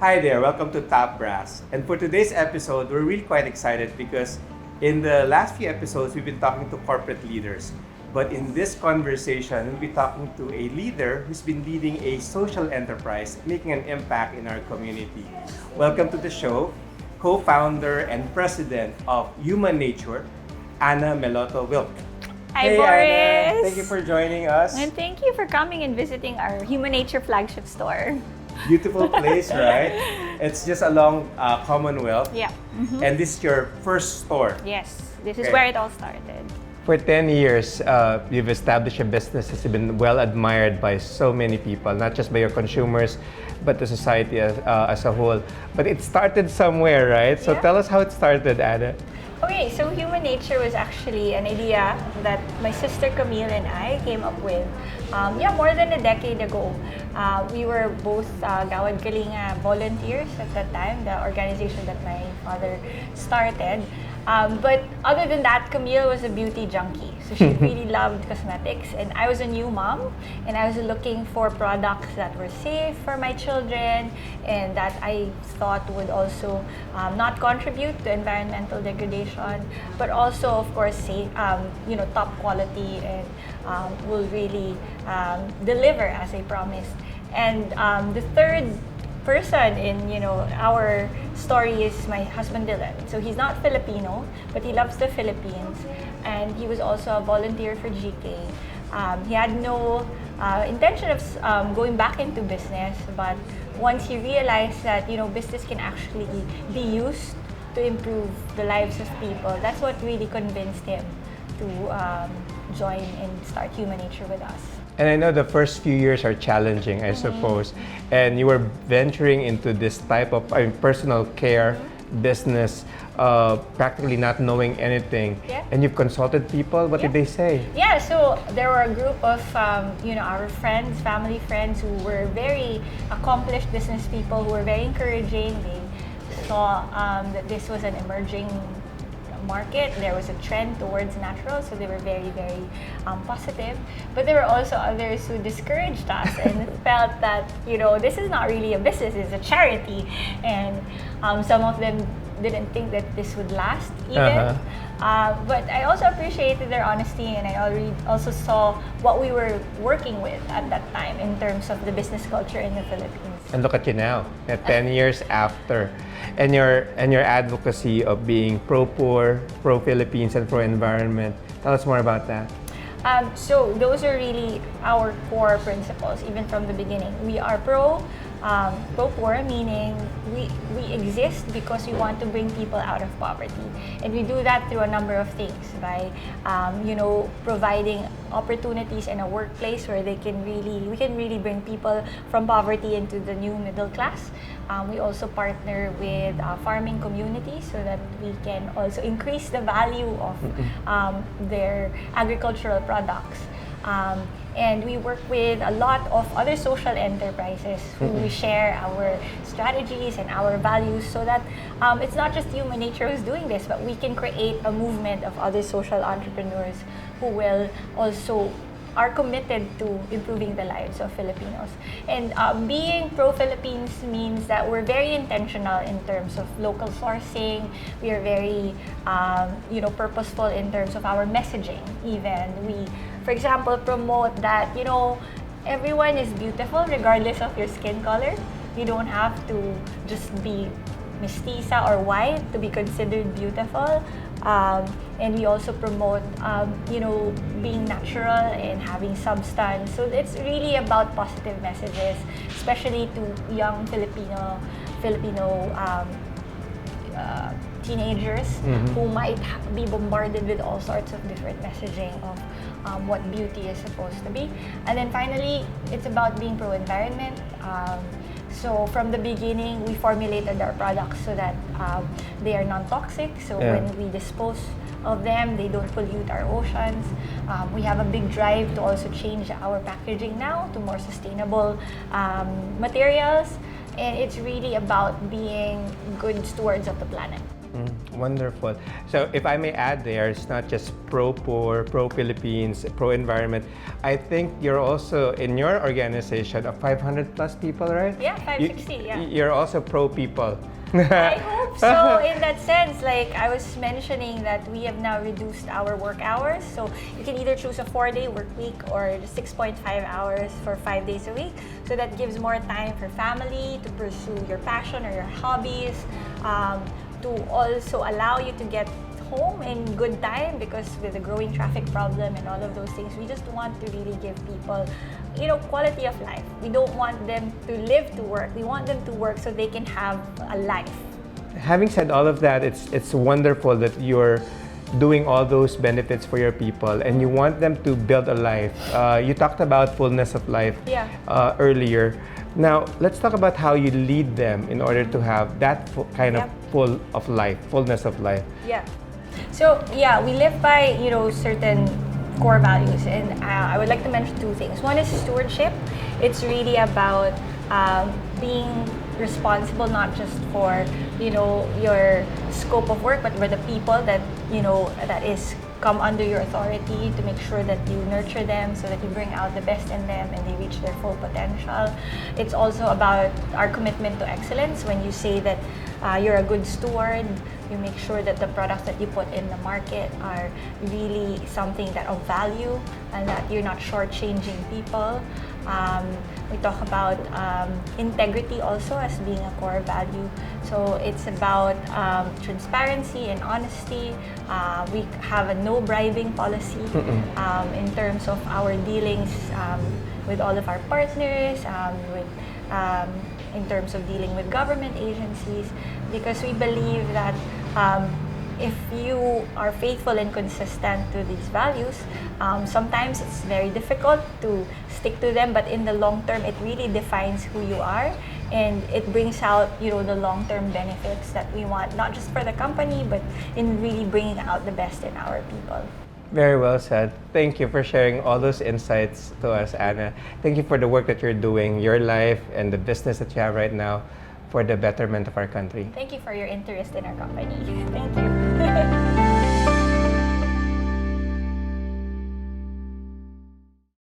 Hi there, welcome to Top Brass. And for today's episode, we're really quite excited because in the last few episodes, we've been talking to corporate leaders. But in this conversation, we'll be talking to a leader who's been leading a social enterprise, making an impact in our community. Welcome to the show, co-founder and president of Human Nature, Anna Meloto-Wilk. Hi, hey, Boris! Anna. Thank you for joining us. And thank you for coming and visiting our Human Nature flagship store. Beautiful place, right? It's just along Commonwealth. Yeah. Mm-hmm. And this is your first store. Yes, this is where it all started. For 10 years, you've established a business that's been well admired by so many people, not just by your consumers, but the society as a whole. But it started somewhere, right? So tell us how it started, Anna. Okay, so Human Nature was actually an idea that my sister Camille and I came up with. More than a decade ago. We were both Gawad Kalinga volunteers at that time, the organization that my father started. But other than that, Camille was a beauty junkie. So she really loved cosmetics. And I was a new mom, and I was looking for products that were safe for my children and that I thought would also not contribute to environmental degradation, but also, of course, say, top quality and will really deliver as I promised. And the third person in our story is my husband Dylan. So he's not Filipino, but he loves the Philippines, and he was also a volunteer for GK. He had no intention of going back into business, but once he realized that business can actually be used to improve the lives of people, that's what really convinced him to join and start Human Nature with us. And I know the first few years are challenging, I suppose. And you were venturing into this type of personal care business, practically not knowing anything. Yeah. And you've consulted people. What did they say? Yeah, so there were a group of our friends, family friends, who were very accomplished business people who were very encouraging. They saw that this was an emerging market. There was a trend towards natural, so they were very, very positive. But there were also others who discouraged us and felt that this is not really a business; it's a charity. And some of them didn't think that this would last even. But I also appreciated their honesty, and I also saw what we were working with at that time in terms of the business culture in the Philippines. And look at you now, 10 years after, and your advocacy of being pro-poor, pro-Philippines, and pro-environment. Tell us more about that. So those are really our core principles, even from the beginning. We are pro-poor, meaning we exist because we want to bring people out of poverty, and we do that through a number of things by providing opportunities in a workplace where we can really bring people from poverty into the new middle class. We also partner with farming communities so that we can also increase the value of their agricultural products. And we work with a lot of other social enterprises who we share our strategies and our values, so that it's not just Human Nature who's doing this, but we can create a movement of other social entrepreneurs who will also are committed to improving the lives of Filipinos. And being pro-Philippines means that we're very intentional in terms of local sourcing. We are very purposeful in terms of our messaging. Even we, for example, promote that everyone is beautiful regardless of your skin color. You don't have to just be mestiza or white to be considered beautiful. And we also promote, being natural and having substance. So it's really about positive messages, especially to young Filipino teenagers who might be bombarded with all sorts of different messaging of what beauty is supposed to be. And then finally, it's about being pro-environment. So from the beginning, we formulated our products so that they are non-toxic. So when we dispose of them, they don't pollute our oceans. We have a big drive to also change our packaging now to more sustainable materials. And it's really about being good stewards of the planet. Wonderful. So if I may add there, it's not just ProPoor, Pro-Philippines, Pro-Environment. I think you're also, in your organization of 500 plus people, right? Yeah, 560, yeah. You're also Pro-People. I hope so. In that sense, like I was mentioning that we have now reduced our work hours. So you can either choose a 4-day work week or 6.5 hours for 5 days a week. So that gives more time for family, to pursue your passion or your hobbies, to also allow you to get home in good time, because with the growing traffic problem and all of those things, we just want to really give people, quality of life. We don't want them to live to work. We want them to work so they can have a life. Having said all of that, it's wonderful that you're doing all those benefits for your people and you want them to build a life. You talked about fullness of life earlier. Now, let's talk about how you lead them in order to have that kind of fullness of life. Yeah. So, we live by, certain core values, and I would like to mention two things. One is stewardship. It's really about being responsible not just for, your scope of work, but for the people that, that is come under your authority, to make sure that you nurture them so that you bring out the best in them and they reach their full potential. It's also about our commitment to excellence. When you say that you're a good steward, you make sure that the products that you put in the market are really something that of value and that you're not shortchanging people. We talk about integrity also as being a core value. So it's about transparency and honesty. We have a no bribing policy in terms of our dealings with all of our partners, in terms of dealing with government agencies, because we believe that if you are faithful and consistent to these values, sometimes it's very difficult to stick to them, but in the long term, it really defines who you are, and it brings out, the long-term benefits that we want, not just for the company, but in really bringing out the best in our people. Very well said. Thank you for sharing all those insights to us, Anna. Thank you for the work that you're doing, your life, and the business that you have right now for the betterment of our country. Thank you for your interest in our company. Thank you.